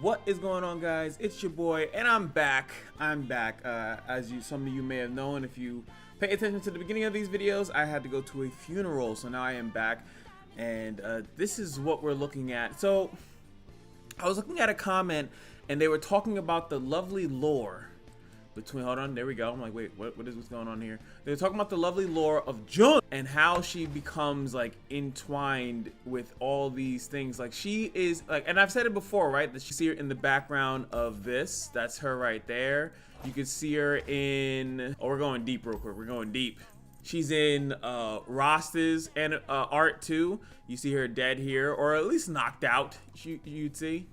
What is going on, guys? It's your boy, and I'm back. As some of you may have known, if you pay attention to the beginning of these videos, I had to go to a funeral, so now I am back, and this is what we're looking at. So I was looking at a comment, and they were talking about the lovely lore between, hold on, there we go. I'm like, wait, what is what's going on here? They were talking about the lovely lore of JUN and how she becomes like entwined with all these things. Like she is like, and I've said it before, right? That you see her in the background of this. That's her right there. You can see her in, oh, we're going deep real quick. We're going deep. She's in Rost's and art too. You see her dead here, or at least knocked out, you'd see.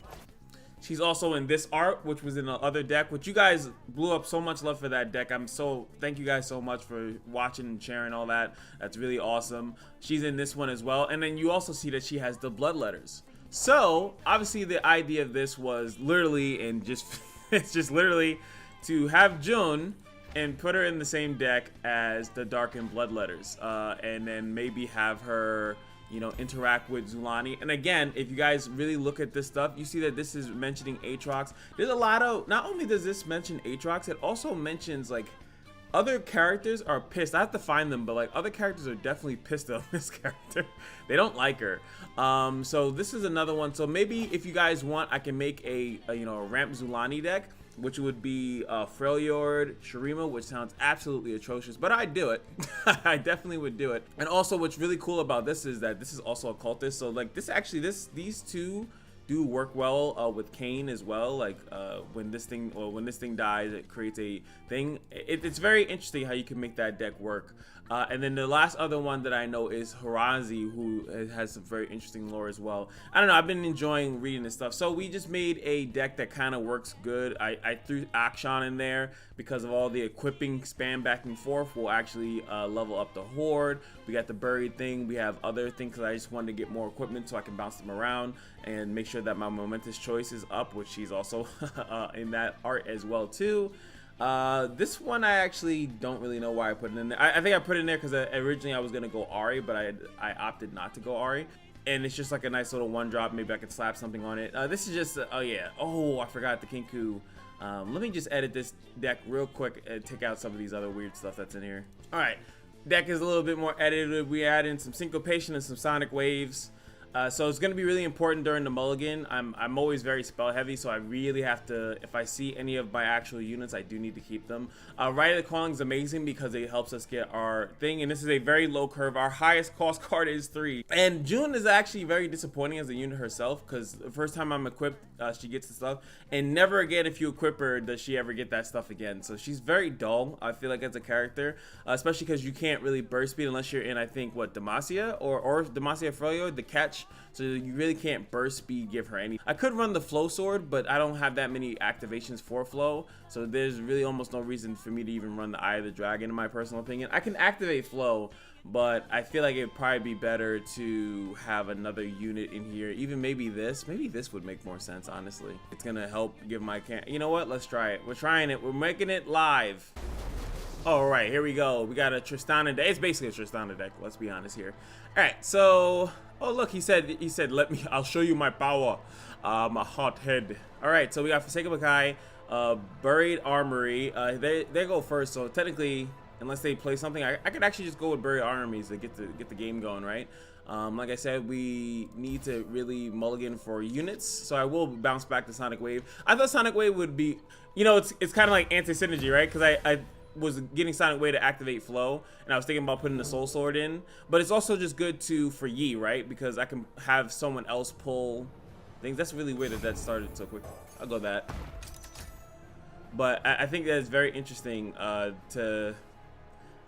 She's also in this art, which was in the other deck, which you guys blew up so much love for that deck. Thank you guys so much for watching and sharing all that. That's really awesome. She's in this one as well. And then you also see that she has the blood letters. So obviously the idea of this was literally, and just, it's just literally to have JUN and put her in the same deck as the darkened blood letters. And then maybe have her, you know, interact with XOLAANI. And again, if you guys really look at this stuff, you see that this is mentioning Aatrox. There's a lot of, not only does this mention Aatrox, it also mentions like other characters are pissed. I have to find them, but like other characters are definitely pissed on this character. They don't like her. So this is another one. So maybe if you guys want, I can make a you know, a ramp XOLAANI deck, which would be Freljord, Shurima, which sounds absolutely atrocious, but I'd do it. I definitely would do it. And also, what's really cool about this is that this is also a cultist, so like this actually, these two do work well with Kayn as well. Like when this thing dies, it creates a thing. It's very interesting how you can make that deck work. And then the last other one that I know is Harazi, who has some very interesting lore as well. I don't know, I've been enjoying reading this stuff. So we just made a deck that kind of works good. I threw Akshan in there because of all the equipping spam back and forth. We'll actually level up the horde. We got the buried thing. We have other things because I just wanted to get more equipment so I can bounce them around and make sure that my momentous choice is up, which she's also in that art as well too. This one I actually don't really know why I put it in there. I think I put it in there because originally I was gonna go Ahri, but I opted not to go Ahri, and it's just like a nice little one drop. Maybe I could slap something on it. This is just oh yeah, oh I forgot the Kinku. Let me just edit this deck real quick and take out some of these other weird stuff that's in here. All right, deck is a little bit more edited. We add in some syncopation and some sonic waves. So it's going to be really important during the mulligan. I'm always very spell heavy, so I really have to, if I see any of my actual units, I do need to keep them. Right of the Calling is amazing because it helps us get our thing, and this is a very low curve. Our highest cost card is 3. And JUN is actually very disappointing as a unit herself because the first time I'm equipped, she gets the stuff, and never again if you equip her does she ever get that stuff again. So she's very dull, I feel like, as a character, especially because you can't really burst speed unless you're in, I think, what, Demacia or Demacia Freljord, the catch. So you really can't burst speed give her any. I could run the flow sword, but I don't have that many activations for flow, so there's really almost no reason for me to even run the Eye of the Dragon, in my personal opinion. I can activate flow, but I feel like it'd probably be better to have another unit in here. Even maybe this would make more sense, honestly. It's gonna help give my you know what, let's try it. We're trying it, we're making it live. All right, here we go. We got a Tristana deck. It's basically a Tristana deck, let's be honest here. All right, so, oh look, he said, I'll show you my power, my hot head. All right, so we got Forsaken Makai, Buried Armory. They go first, so technically, unless they play something, I could actually just go with Buried Armories to get the game going, right? Like I said, we need to really mulligan for units, so I will bounce back to Sonic Wave. I thought Sonic Wave would be, you know, it's kind of like anti-synergy, right? Because I was getting Sonic Wave to activate flow, and I was thinking about putting the Soul Sword in, but it's also just good for Yi, right? Because I can have someone else pull things. That's really weird that started so quick. I'll go that. But I think that is very interesting to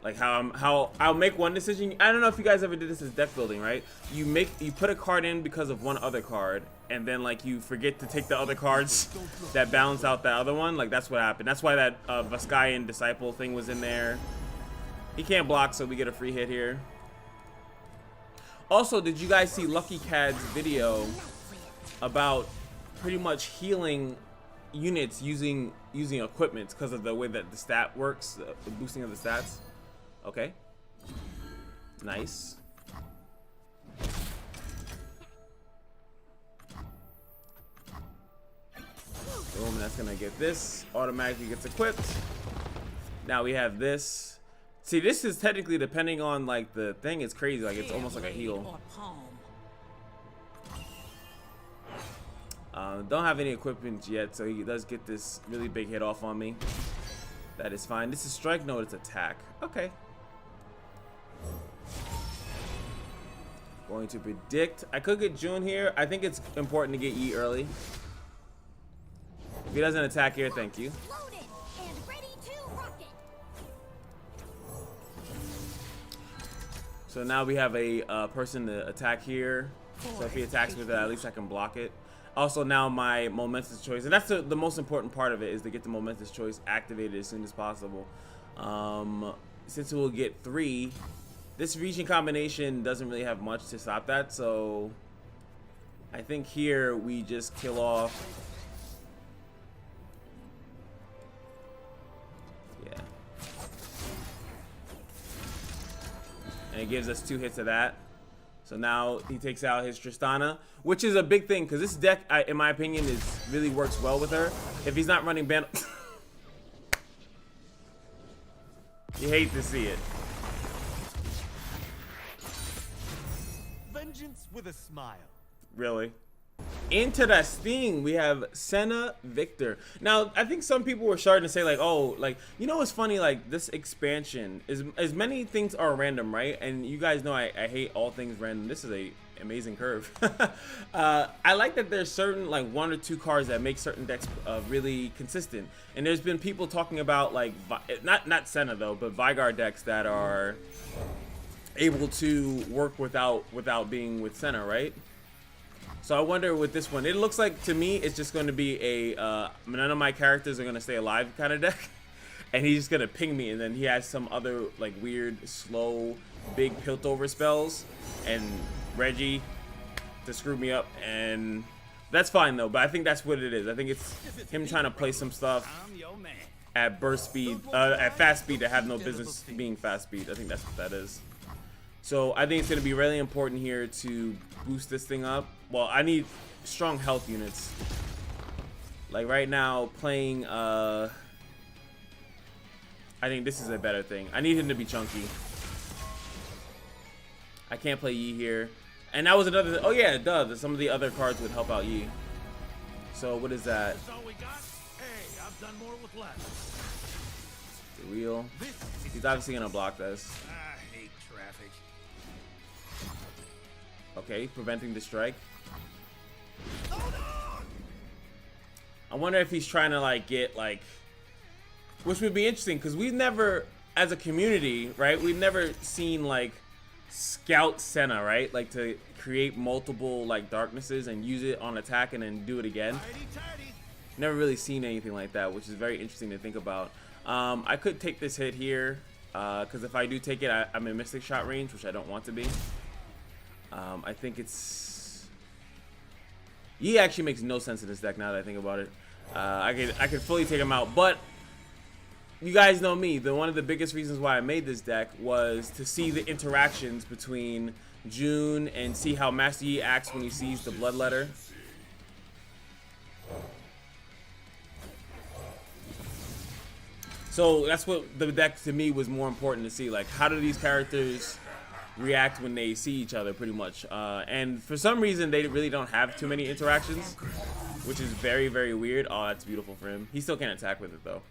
like how I'll make one decision. I don't know if you guys ever did this as deck building, right? You put a card in because of one other card, and then like you forget to take the other cards that balance out the other one. Like that's what happened. That's why that Vaskayan Disciple thing was in there. He can't block, so we get a free hit here. Also, did you guys see Lucky Cad's video about pretty much healing units using equipment because of the way that the stat works, the boosting of the stats? Okay, nice. that's gonna get this automatically gets equipped. Now we have this. See, this is technically, depending on like the thing, it's crazy. Like it's almost like a heal. Don't have any equipment yet, so he does get this really big hit off on me. That is fine. This is strike. No, it's attack. Okay. Going to predict. I could get JUN here. I think it's important to get Yi early. If he doesn't attack here, thank you. So now we have a person to attack here. So if he attacks with it, at least I can block it. Also now my momentous choice, and that's the most important part of it, is to get the momentous choice activated as soon as possible. Since we'll get 3, this region combination doesn't really have much to stop that, so I think here we just kill off. Yeah. And it gives us 2 hits of that. So now he takes out his Tristana, which is a big thing because this deck, in my opinion, really works well with her. If he's not running ban, you hate to see it. Vengeance with a smile. Really? Into that sting, we have Senna, Viktor. Now, I think some people were starting to say like, oh, like, you know what's funny? Like, this expansion is, as many things are random, right? And you guys know I hate all things random. This is a amazing curve. I like that there's certain, like, 1 or 2 cards that make certain decks really consistent. And there's been people talking about, like, not Senna, though, but Vigard decks that are able to work without being with Senna, right? So I wonder with this one, it looks like to me it's just going to be a none of my characters are going to stay alive kind of deck, and he's just going to ping me, and then he has some other like weird slow big Piltover spells and Reggie to screw me up, and that's fine though. But I think that's what it is. I think it's him trying to play some stuff at burst speed, at fast speed that have no business being fast speed. I think that's what that is. So I think it's going to be really important here to boost this thing up. Well, I need strong health units. Like right now, playing, I think this is a better thing. I need him to be chunky. I can't play Yi here. And that was another, oh yeah, it does. Some of the other cards would help out Yi. So what is that? Hey, I've done more with less. The wheel. He's obviously going to block this. I hate traffic. Okay, preventing the strike. I wonder if he's trying to like get like, which would be interesting because we've never, as a community, right? We've never seen like scout Senna, right? Like to create multiple like darknesses and use it on attack and then do it again. Never really seen anything like that, which is very interesting to think about. I could take this hit here because if I do take it, I'm in Mystic Shot range, which I don't want to be. I think it's... He actually makes no sense in this deck now that I think about it. I could fully take him out, but you guys know me. One of the biggest reasons why I made this deck was to see the interactions between JUN and see how Master Yi acts when he sees the Bloodletter. So that's what the deck to me was more important to see. Like, how do these characters react when they see each other, pretty much. And for some reason, they really don't have too many interactions, which is very, very weird. Oh, that's beautiful for him. He still can't attack with it, though.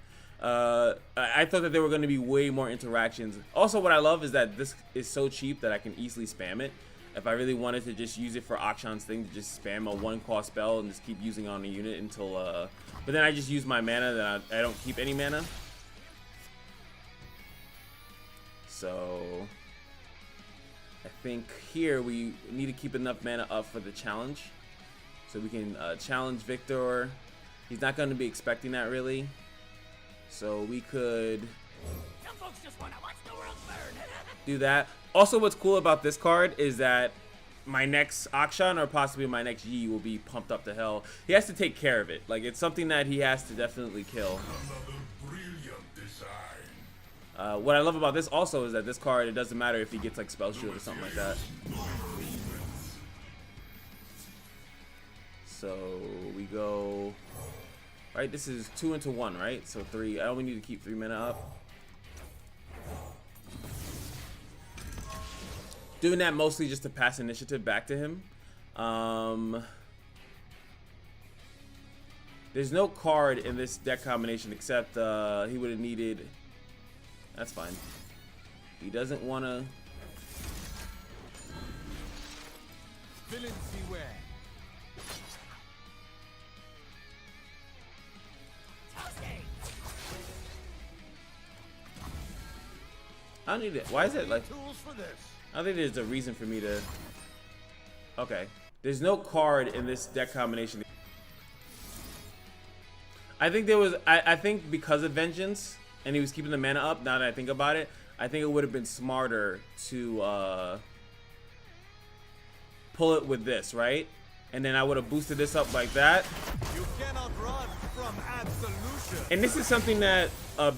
I thought that there were going to be way more interactions. Also, what I love is that this is so cheap that I can easily spam it. If I really wanted to just use it for Akshan's thing, to just spam a 1-cost spell and just keep using it on a unit until... but then I just use my mana, then I don't keep any mana. So... I think here we need to keep enough mana up for the challenge. So we can challenge Viktor. He's not going to be expecting that really. So we could Some folks just wanna watch the world burn. do that. Also, what's cool about this card is that my next Akshan or possibly my next Yi will be pumped up to hell. He has to take care of it. Like, it's something that he has to definitely kill. What I love about this also is that this card, it doesn't matter if he gets like Spell Shield or something like that. So we go Right, this is 2 into 1, right? So 3. I only need to keep 3 mana up. Doing that mostly just to pass initiative back to him. There's no card in this deck combination except he would have needed. That's fine. He doesn't want to. I don't need it. Why is it like? I think there's a reason for me to. Okay. There's no card in this deck combination. I think there was. I think because of Vengeance and he was keeping the mana up. Now that I think about it, I think it would have been smarter to pull it with this, right? And then I would have boosted this up like that. You cannot run from absolution. And this is something that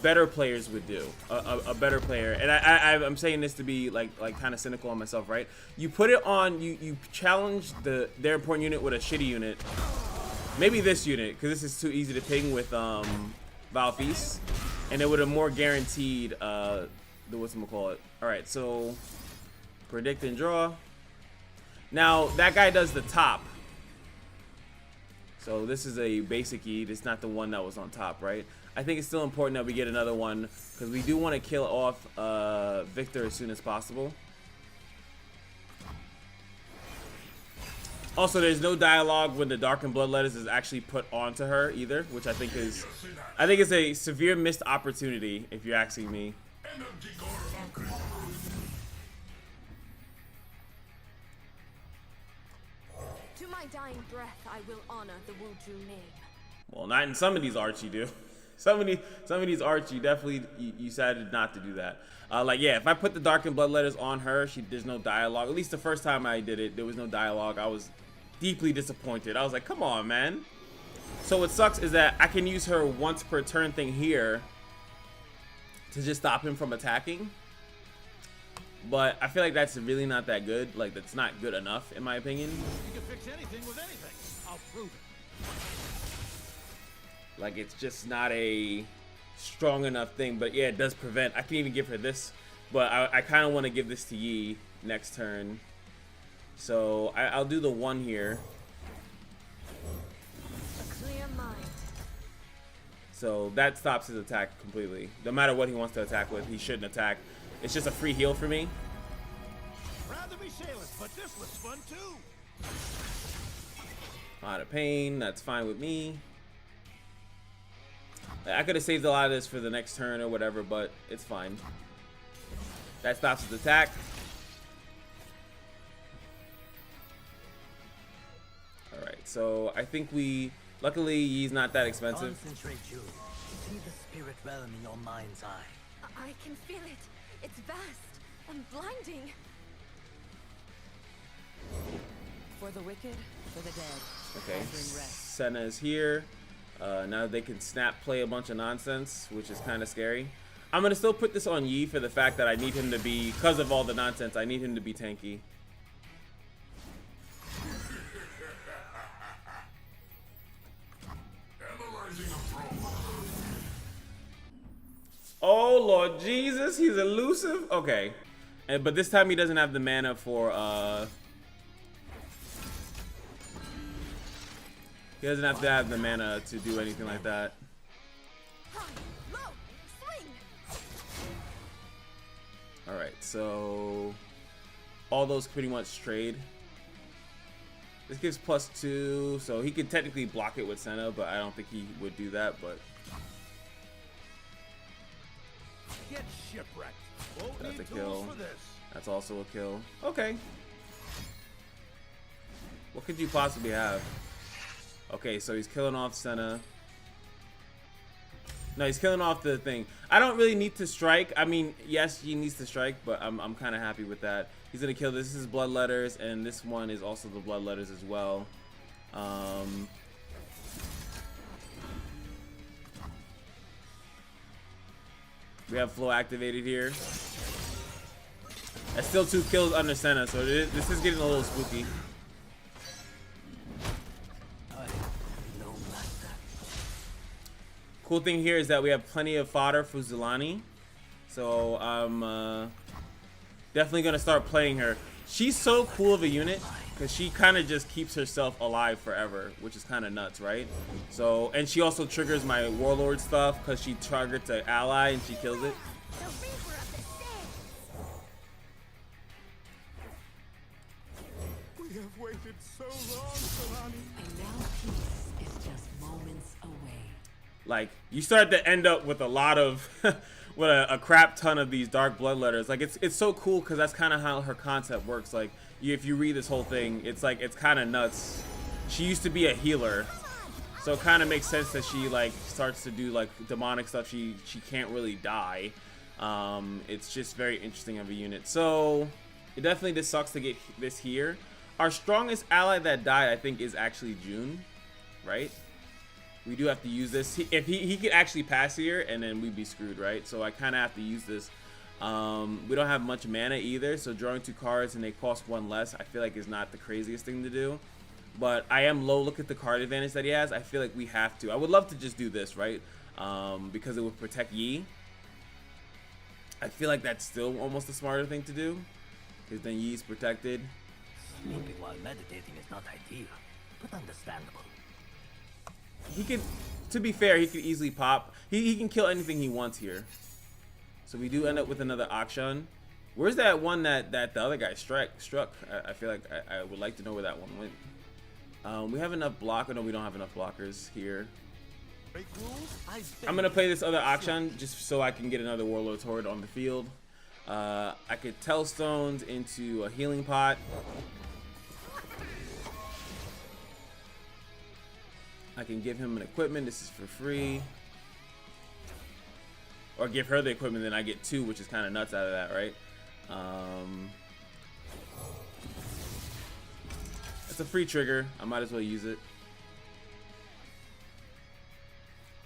better players would do. A better player, and I'm saying this to be like kind of cynical on myself, right? You put it on. You challenge their important unit with a shitty unit. Maybe this unit, because this is too easy to ping with Valfeast, and it would have more guaranteed the whatchamacallit. All right, so predict and draw. Now that guy does the top. So this is a basic E. It's not the one that was on top, right? I think it's still important that we get another one because we do want to kill off Viktor as soon as possible. Also, there's no dialogue when the Darkened Bloodletters is actually put onto her either, which I think is a severe missed opportunity if you're asking me. To my dying breath, I will honor the Wu-Ju name. Well, not in some of these arts you do. Some of these arts you definitely you decided not to do that. Like yeah, if I put the Darkened Bloodletters on her, there's no dialogue. At least the first time I did it, there was no dialogue. I was deeply disappointed. I was like, come on, man. So what sucks is that I can use her once per turn thing here to just stop him from attacking. But I feel like that's really not that good. Like that's not good enough in my opinion. You can fix anything with anything. I'll prove it. Like it's just not a strong enough thing. But yeah, it does prevent. I can even give her this, but I kind of want to give this to Yi next turn. So I'll do the 1 here. A clear mind. So that stops his attack completely. No matter what he wants to attack with, he shouldn't attack. It's just a free heal for me. Rather be shameless, but this was fun too. A lot of pain. That's fine with me. I could have saved a lot of this for the next turn or whatever, but it's fine. That stops his attack. Alright, so I think luckily he's not that expensive. Concentrate, Jun. See the spirit realm in your mind's eye. I can feel it. It's vast and blinding. For the wicked, for the dead. Okay, Offering rest. Senna is here. Now they can snap play a bunch of nonsense, which is kind of scary. I'm going to still put this on Yi for the fact that I need him to be, because of all the nonsense, I need him to be tanky. Oh Lord Jesus, he's elusive. Okay, but this time he doesn't have the mana for he doesn't have to have the mana to do anything like that. High, low, swing. All right, so all those pretty much trade. This gives +2, so he could technically block it with Senna, but I don't think he would do that. But Get shipwrecked. Won't that's a need kill. tools for this. That's also a kill. Okay. What could you possibly have? Okay, so he's killing off Senna. No, he's killing off the thing. I don't really need to strike. I mean, yes, he needs to strike, but I'm kind of happy with that. He's gonna kill this. This is Bloodletters, and this one is also the Bloodletters as well. We have Flow activated here. That's still 2 kills under Senna, so this is getting a little spooky. Cool thing here is that we have plenty of fodder for XOLAANI. So I'm definitely gonna start playing her. She's so cool of a unit because she kind of just keeps herself alive forever, which is kind of nuts, right? So, and she also triggers my warlord stuff because she targets an ally and she kills it. We have waited so long, XOLAANI. And now peace is just moments away. Like, you start to end up with a lot of with a crap ton of these dark bloodletters. Like, it's so cool because that's kind of how her concept works. Like, if you read this whole thing, it's like, it's kind of nuts. She used to be a healer, so it kind of makes sense that she like starts to do like demonic stuff. She can't really die. It's just very interesting of a unit. So it definitely just sucks to get this here. Our strongest ally that died, I think, is actually JUN, right? We do have to use this. If he could actually pass here, and then we'd be screwed, right? So I kind of have to use this. We don't have much mana either, so drawing 2 cards and they cost 1 less, I feel like is not the craziest thing to do. But I am low. Look at the card advantage that he has. I feel like we have to. I would love to just do this, right? Because it would protect Yi. I feel like that's still almost a smarter thing to do, because then Yi's protected. Sleeping while meditating is not ideal, but understandable. He could, to be fair, he could easily pop. He can kill anything he wants here. So we do end up with another Akshan. Where's that one that the other guy struck? I feel like I would like to know where that one went. We have enough block. No, we don't have enough blockers here. I'm gonna play this other Akshan just so I can get another Warlord's Horde on the field. I could tell stones into a healing pot. I can give him an equipment. This is for free. Or give her the equipment, then I get 2, which is kind of nuts out of that, right? It's a free trigger. I might as well use it.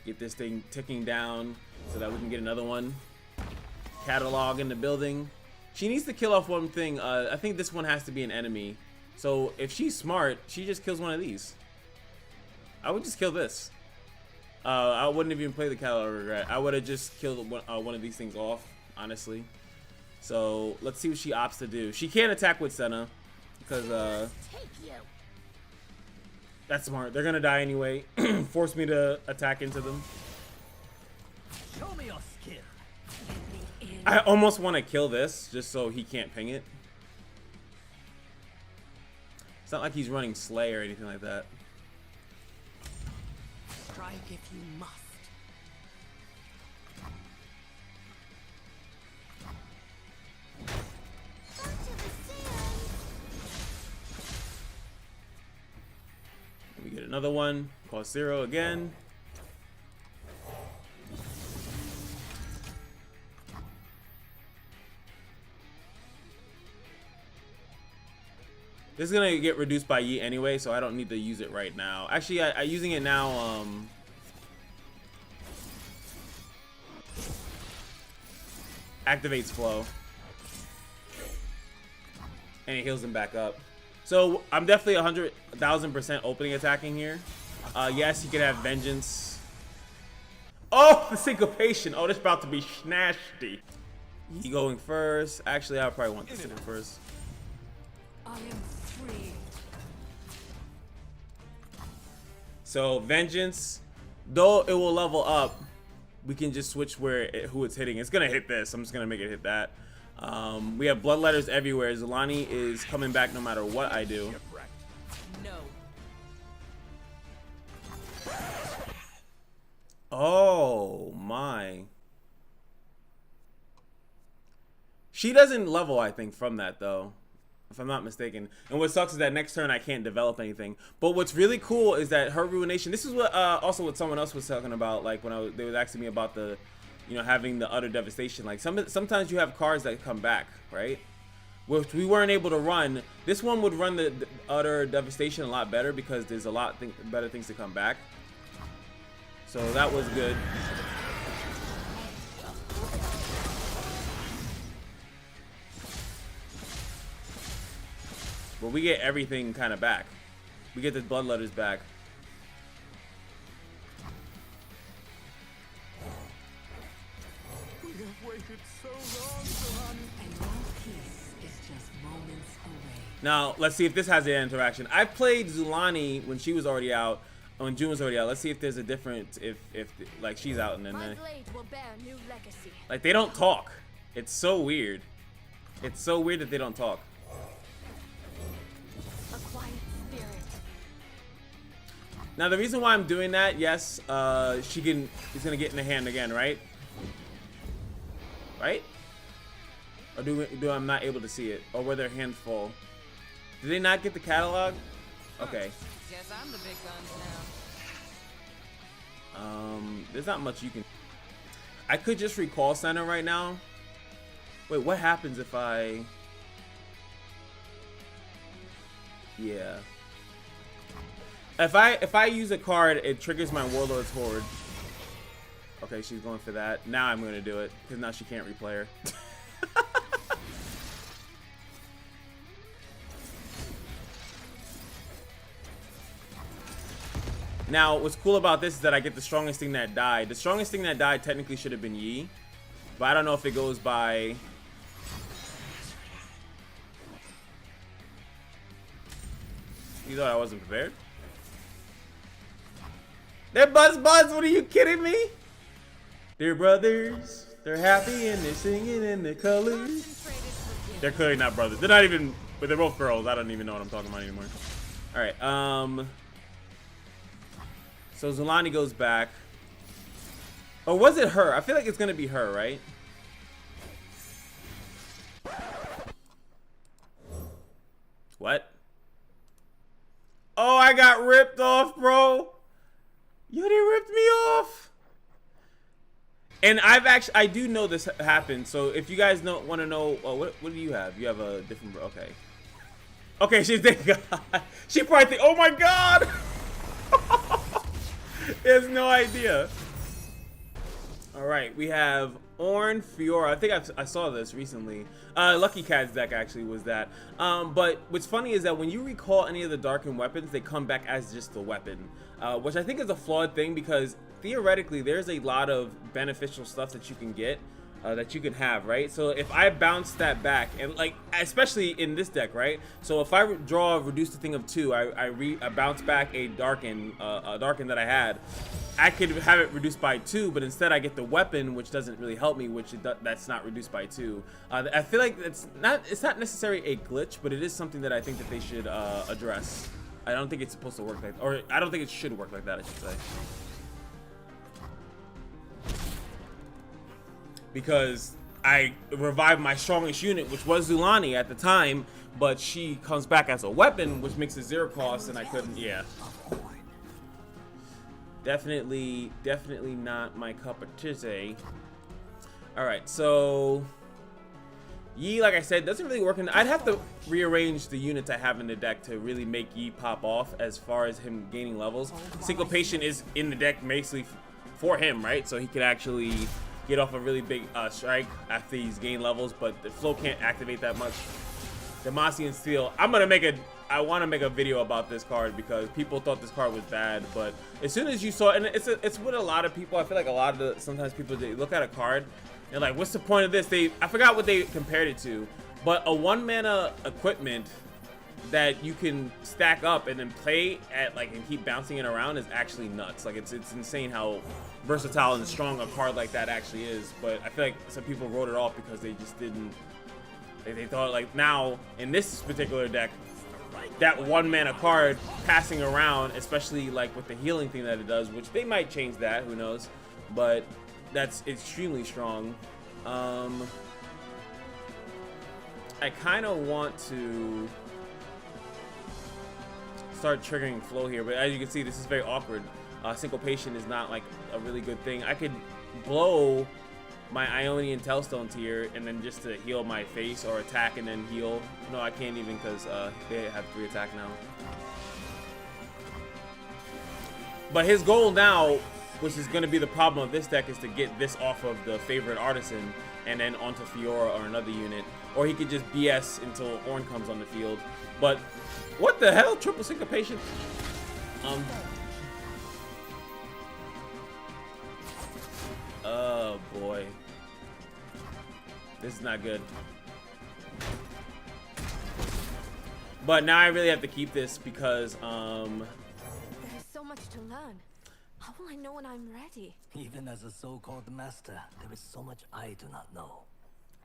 Get this thing ticking down so that we can get another one. Catalog in the building. She needs to kill off one thing. I think this one has to be an enemy. So if she's smart, she just kills one of these. I would just kill this. I wouldn't even play the Catalog of Regret. I would have just killed one of these things off, honestly. So let's see what she opts to do. She can't attack with Senna because that's smart. They're gonna die anyway. Force me to attack into them. Show me your skill. I almost want to kill this just so he can't ping it. It's not like he's running Slay or anything like that. Strike if you must. We get another one. Cost 0 again. This is gonna get reduced by Yi anyway, so I don't need to use it right now. Actually, I using it now. Activates flow, and it heals him back up. So I'm definitely 100,000% opening attacking here. Yes, you could have vengeance. Oh, the syncopation. Oh, this is about to be nasty. Yi going first. Actually, I probably want this to go first. I am free. So vengeance, though it will level up, we can just switch who it's hitting. It's gonna hit this. I'm just gonna make it hit that. We have bloodletters everywhere. XOLAANI is coming back no matter what I do. No. Oh my. She doesn't level, I think, from that though, if I'm not mistaken. And what sucks is that next turn I can't develop anything. But what's really cool is that her ruination. This is what also what someone else was talking about. Like when they was asking me about the, you know, having the utter devastation. Like sometimes you have cards that come back, right? Which we weren't able to run. This one would run the utter devastation a lot better because there's a lot better things to come back. So that was good. But we get everything kind of back. We get the bloodletters back. And your peace is just moments away. Now, let's see if this has an interaction. I played JULAANI when she was already out, when JUN was already out. Let's see if there's a difference if like she's out and then My blade will bear new legacy. like they don't talk. It's so weird. It's so weird that they don't talk. A quiet spirit. Now the reason why I'm doing that, yes, she's gonna get in the hand again, right? Right? Or do I'm not able to see it? Or were their hands full? Did they not get the catalog? Okay. Guess I'm the big guns now. There's not much you can. I could just recall Senna right now. Wait, what happens if I? Yeah. If I use a card, it triggers my Warlord's Horde. Okay, she's going for that. Now I'm gonna do it because now she can't replay her. Now, what's cool about this is that I get the strongest thing that died. The strongest thing that died technically should have been Yi, but I don't know if it goes by. You thought I wasn't prepared? They're Buzz, what are you kidding me? They're brothers, they're happy and they're singing in their colors. They're clearly not brothers. They're not even, but they're both girls. I don't even know what I'm talking about anymore. Alright, so JULAANI goes back. Or was it her? I feel like it's gonna be her, right? What? Oh, I got ripped off, bro. Yo, they ripped me off. And I do know this happened. So if you guys want to know, what do you have? You have a different, okay. Okay, she's thank God. She probably think, oh my God. There's no idea. All right, we have Ornn, Fiora. I think I saw this recently. Lucky Cat's deck actually was that. But what's funny is that when you recall any of the darkened weapons, they come back as just the weapon, which I think is a flawed thing because theoretically there's a lot of beneficial stuff that you can get. That you can have, right? So if I bounce that back, and like especially in this deck, right? So if I draw a reduce the thing of 2, I bounce back a darken that I had. I could have it reduced by 2, but instead I get the weapon, which doesn't really help me, which that's not reduced by 2. I feel like it's not necessarily a glitch, but it is something that I think that they should address. I don't think it's supposed to work like, or I don't think it should work like that, I should say. Because I revived my strongest unit, which was JULAANI at the time, but she comes back as a weapon, which makes it 0 cost, and I couldn't, yeah. Definitely not my cup of tea. Alright, so Yi, like I said, doesn't really work in. I'd have to rearrange the units I have in the deck to really make Yi pop off as far as him gaining levels. Syncopation is in the deck basically for him, right? So he could actually get off a really big strike after he's gained levels, but the flow can't activate that much. Demacian Steel. I want to make a video about this card because people thought this card was bad, but as soon as you saw it, and it's with a lot of people. I feel like sometimes people, they look at a card and like, what's the point of this? I forgot what they compared it to, but a 1-mana equipment that you can stack up and then play at like and keep bouncing it around is actually nuts. Like it's insane how versatile and strong a card like that actually is. But I feel like some people wrote it off because they just didn't. They thought like now in this particular deck, that 1-mana card passing around, especially like with the healing thing that it does, which they might change that, who knows? But that's extremely strong. I kind of want to start triggering flow here, but as you can see, this is very awkward. Syncopation is not like a really good thing. I could blow my Ionian Tailstone tier and then just to heal my face or attack and then heal. No, I can't even because they have 3 attack now. But his goal now, which is going to be the problem of this deck, is to get this off of the favorite artisan and then onto Fiora or another unit. Or he could just BS until Ornn comes on the field. But what the hell? Triple syncopation? Oh boy. This is not good. But now I really have to keep this because There is so much to learn. How will I know when I'm ready? Even as a so-called master, there is so much I do not know.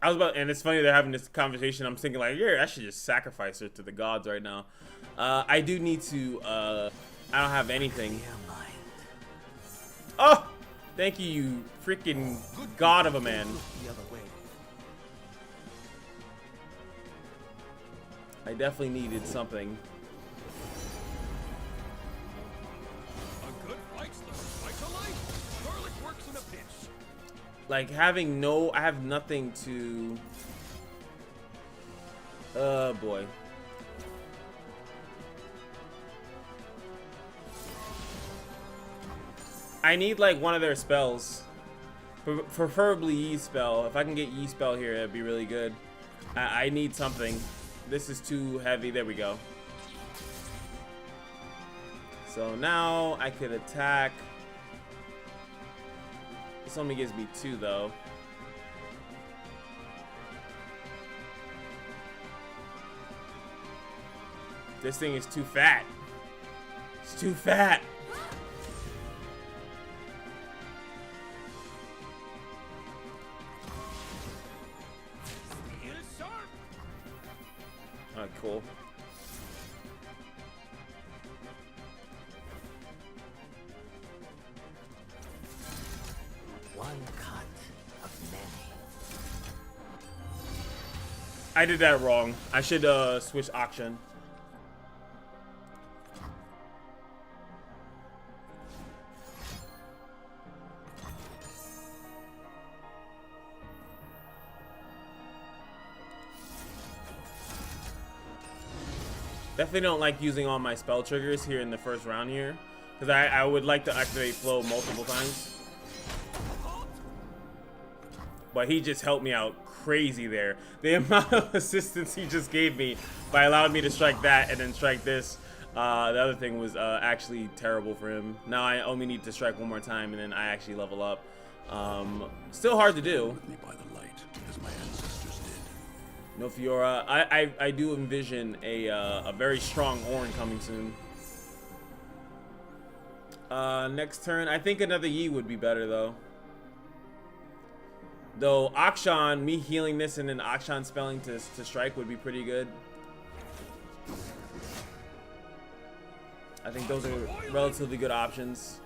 I was about, and it's funny they're having this conversation. I'm thinking like, yeah, I should just sacrifice her to the gods right now. I do need to. I don't have anything. Oh, thank you, you freaking god of a man. The other way. I definitely needed something. A good fight's the spice of life. Garlic works in a pinch. Like having no, I have nothing to. Oh boy. I need like one of their spells, preferably Yi spell. If I can get Yi spell here, that'd be really good. I need something. This is too heavy. There we go. So now I could attack. This only gives me 2 though. This thing is too fat. It's too fat. Alright, cool. One cut of many. I did that wrong. I should switch auction. Definitely don't like using all my spell triggers here in the first round here, because I would like to activate flow multiple times. But he just helped me out crazy there. The amount of assistance he just gave me by allowing me to strike that and then strike this. The other thing was actually terrible for him. Now I only need to strike one more time and then I actually level up. Still hard to do. With me by the light, as my ancestors did. No Fiora. I do envision a very strong Ornn coming soon. Next turn, I think another Yi would be better though. Though Akshan, me healing this and then Akshan spelling to strike would be pretty good. I think those are relatively good options.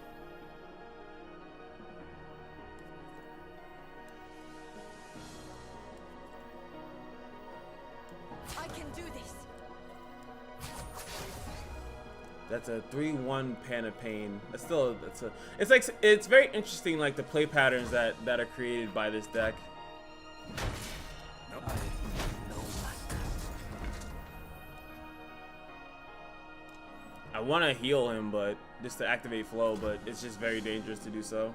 I can do this. That's a 3-1 Pan of Pain. That's still, it's very interesting, like the play patterns that are created by this deck. I want to heal him, but just to activate flow, but it's just very dangerous to do so.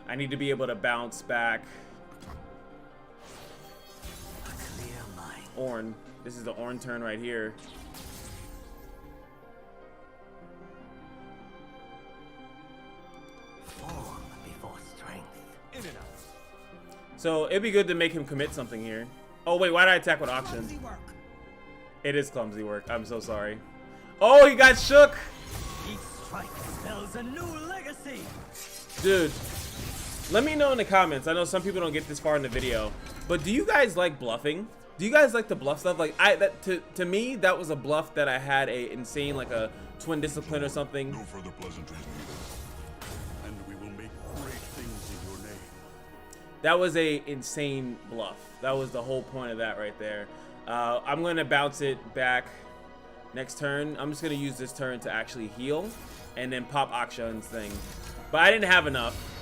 I need to be able to bounce back. Ornn. This is the Ornn turn right here. Form before strength. In and out. So it'd be good to make him commit something here. Oh wait, why did I attack with auction? It is clumsy work. I'm so sorry. Oh, he got shook. Each strike spells a new legacy. Dude, let me know in the comments. I know some people don't get this far in the video, but do you guys like bluffing? Do you guys like to bluff stuff? Like to me, that was a bluff that I had a insane, like a twin discipline or something. No further pleasantries needed. And we will make great things in your name. That was a insane bluff. That was the whole point of that right there. I'm gonna bounce it back next turn. I'm just gonna use this turn to actually heal and then pop Akshan's thing. But I didn't have enough.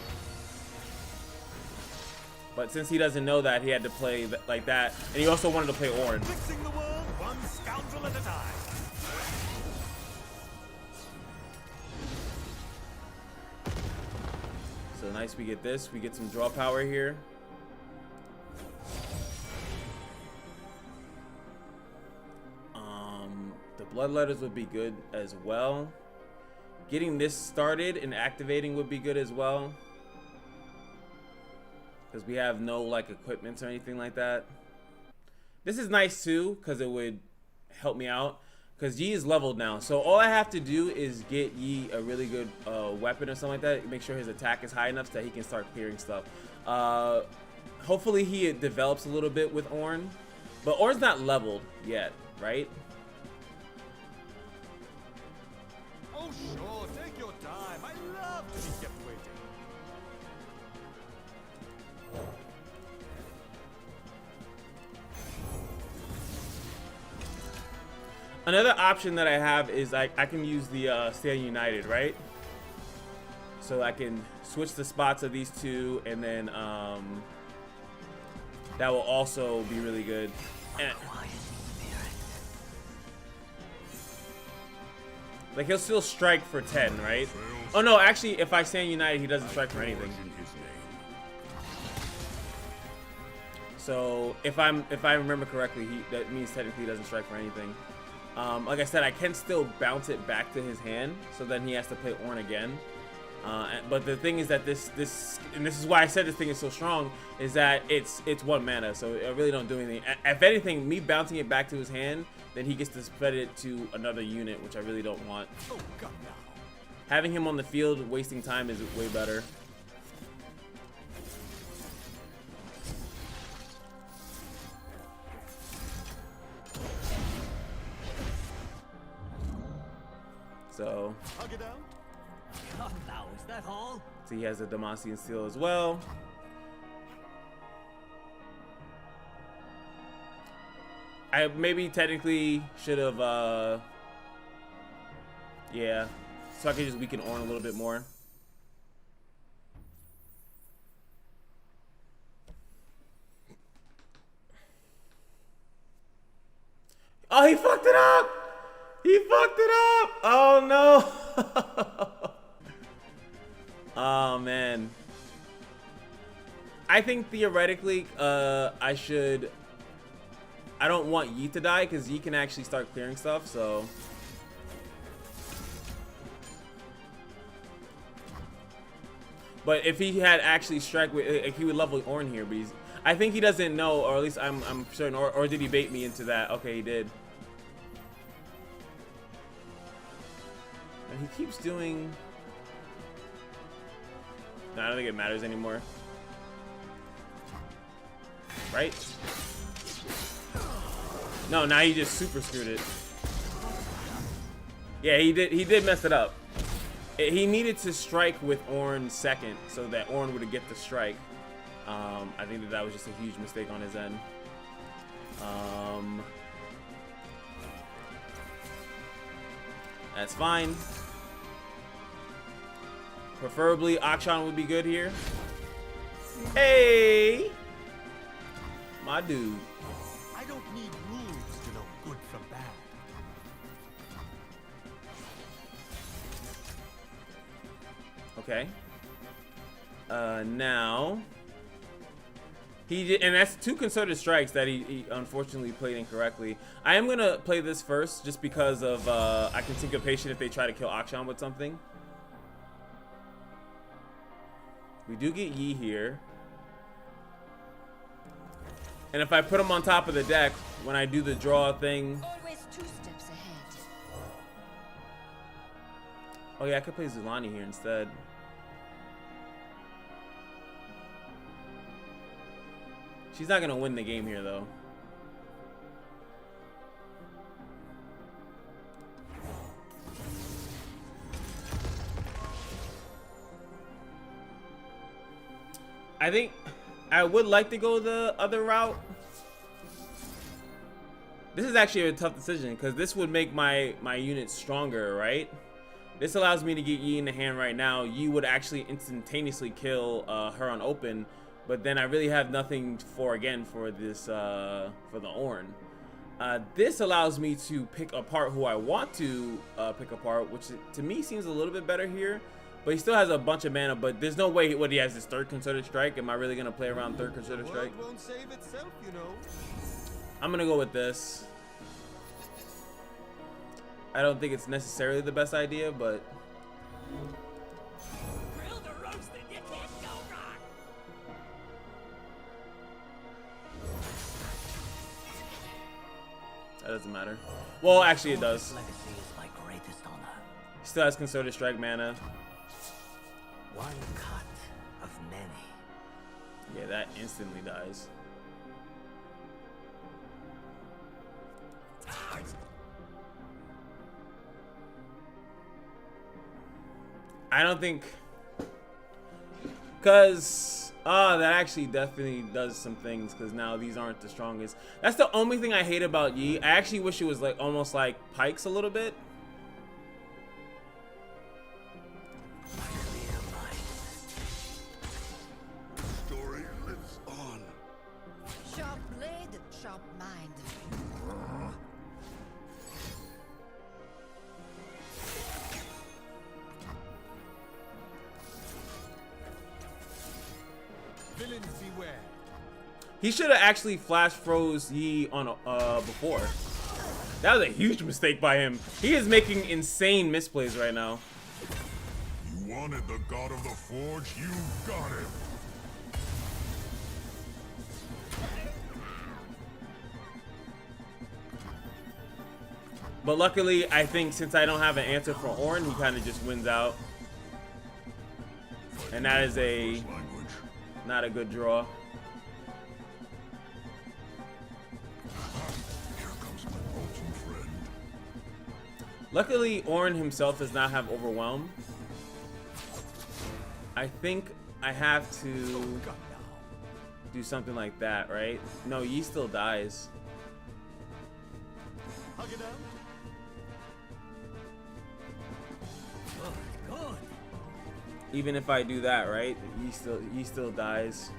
But since he doesn't know that, he had to play like that. And he also wanted to play Ornn. Fixing the world one scoundrel at a time. So nice, we get this. We get some draw power here. The bloodletters would be good as well. Getting this started and activating would be good as well. because we have no like equipment or anything like that. This is nice too because it would help me out because Yi is leveled now, so all I have to do is get Yi a really good weapon or something like that. Make sure his attack is high enough so that he can start clearing stuff. Hopefully he develops a little bit with Ornn, but Ornn's not leveled yet, right? Oh, sure, take your time. I love to be kept waiting. Another option that I have is I can use the Stand United, right? So I can switch the spots of these two, and then that will also be really good. Like he'll still strike for 10, right? Oh no, actually, if I Stand United, he doesn't strike for anything. So if I remember correctly, that means technically he doesn't strike for anything. Like I said, I can still bounce it back to his hand, so then he has to play Ornn again. But the thing is that this is why I said this thing is so strong, is that it's 1 mana, so I really don't do anything. If anything, me bouncing it back to his hand, then he gets to spread it to another unit, which I really don't want. Oh, God, no. Having him on the field, wasting time is way better. So, Hug it out. Come now, is that all? so he has a Demacian Seal as well. I maybe technically should have, yeah, so I could just weaken Ornn a little bit more. Oh, he fucked it up! He fucked it up! Oh no! Oh man. I think theoretically, I don't want Yi to die because Yi can actually start clearing stuff, so. But if he had actually strike with, he would level Ornn here, but I think he doesn't know, or at least I'm certain, or did he bait me into that? Okay, he did. And he keeps doing. No, I don't think it matters anymore. Right? No, now he just super screwed it. Yeah, he did mess it up. He needed to strike with Ornn second so that Ornn would get the strike. I think that was just a huge mistake on his end. That's fine. Preferably Akshan would be good here. Hey! My dude. I don't need rules to know good from bad. Okay. Now he did, and that's 2 concerted strikes that he unfortunately played incorrectly. I am gonna play this first just because of I can syncopation if they try to kill Akshan with something. We do get Yi here. And if I put him on top of the deck, when I do the draw thing. Always 2 steps ahead. Oh yeah, I could play JULAANI here instead. She's not gonna win the game here though. I think I would like to go the other route. This is actually a tough decision because this would make my unit stronger, right? This allows me to get Yi in the hand right now. Yi would actually instantaneously kill her on open, but then I really have nothing for this for the Ornn. This allows me to pick apart who I want to pick apart, which to me seems a little bit better here. But he still has a bunch of mana, but there's no way he has his 3rd concerted strike. Am I really gonna play around 3rd concerted strike? Won't save itself, you know. I'm gonna go with this. I don't think it's necessarily the best idea, but Grill the roast and you can't go wrong. That doesn't matter. Well, actually, it does. Legacy is my greatest honor. He still has Concerted Strike mana. One cut of many. Yeah, that instantly dies. I don't think, cause that actually definitely does some things, cause now these aren't the strongest. That's the only thing I hate about Yi. I actually wish it was like almost like Pikes a little bit. Story lives on. Sharp blade, sharp mind. Villains beware. He should have actually flash froze Yi on before. That was a huge mistake by him. He is making insane misplays right now. You wanted the god of the forge, you got it. But luckily, I think since I don't have an answer for Ornn, he kind of just wins out. And that is a not a good draw. Here comes my lonesome friend. Luckily, Ornn himself does not have Overwhelm. I think I have to do something like that, right? No, Yi still dies. Hug it out. Good. Even if I do that, right? He still dies.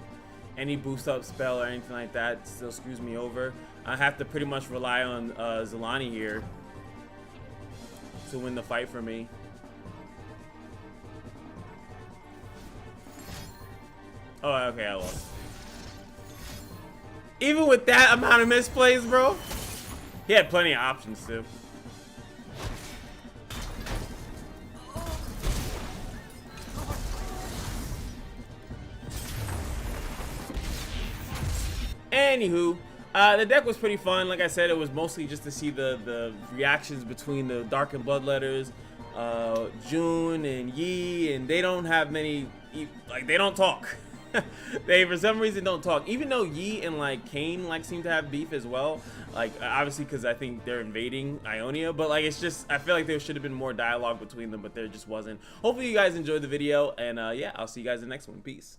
Any boost up spell or anything like that still screws me over. I have to pretty much rely on XOLAANI here to win the fight for me. Oh, okay, I lost. Even with that amount of misplays, bro, he had plenty of options too. Anywho, the deck was pretty fun. Like I said, it was mostly just to see the reactions between the Dark and Bloodletters, JUN and Yi, and they don't have many, like, they don't talk. They for some reason don't talk, even though Yi and like Kane like seem to have beef as well, like obviously because I think they're invading Ionia, but like it's just, I feel like there should have been more dialogue between them, but there just wasn't. Hopefully you guys enjoyed the video, and yeah, I'll see you guys in the next one. Peace.